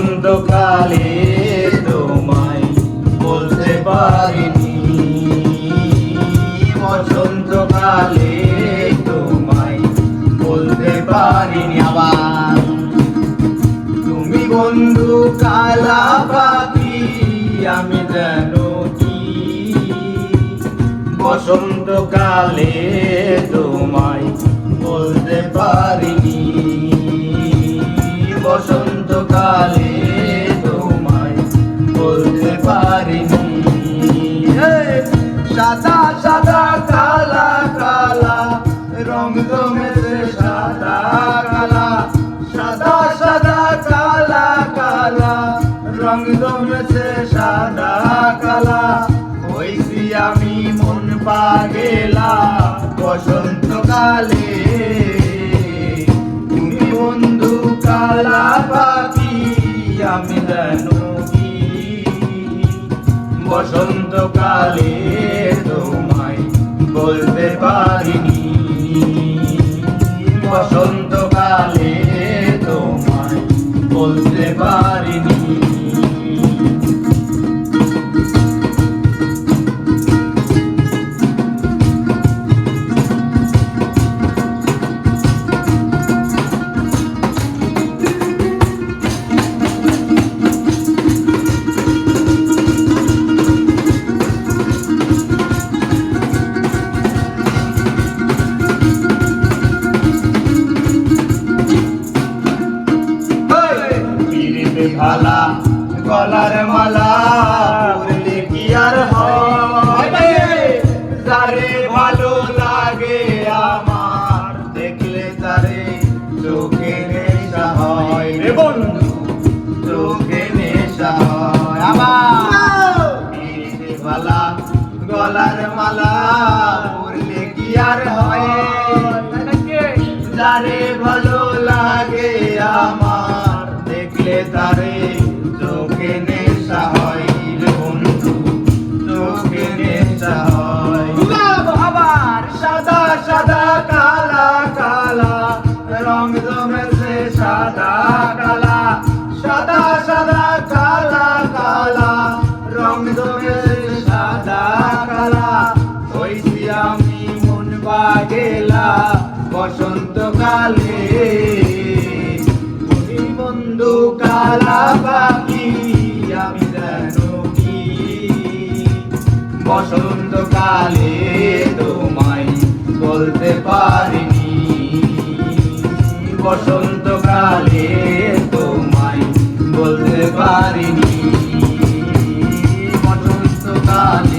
বসন্তকালে তোমায় বলতে পারিনি, বসন্তকালে তোমায় বলতে পারিনি। আবার তুমি বন্ধু কালা পাখি, আমি জানো কি বসন্তকালে তোমায় বলতে পারিনি, বসন্তকালে তোমায় বলতে পারিনি। সাদা সাদা কালা কালা রং জমেছে সাদা কালা, সাদা সাদা কালা কালা রং জমেছে সাদা কালা। হইছি আমি মন পাগেলা বসন্তকালে, তুমি বন্ধু কালা পাখি, আমি জানো কি বসন্তকালে তোমায় বলতে পারিনি, বসন্তকালে তোমায় বলতে পারিনি। ভালা গলার মালা পরলে কি আর হয়, যারে ভালো লাগে আমার দেখলে তারে চোখে নেশা হয় রে বন্ধু, চোখে নেশা হয়। আবার ভালা গলার মালা পরলে কি আর হয়, যারে ভালো লাগে আমার দেখলে তারে চোখে নেশা হয় রে বন্ধু, চোখে নেশা হয়। আবার সাদা সাদা কালা কালা রং জমেছে সাদা কালা, সাদা সাদা কালা কালা রং জমেছে সাদা কালা। হইছি আমি মন পাগেলা বসন্তকালে, বন্ধু কালা পাখি, আমি জানো কি বসন্তকালে তোমায় বলতে পারিনি, বসন্তকালে তোমায় বলতে পারিনি, বসন্তকালে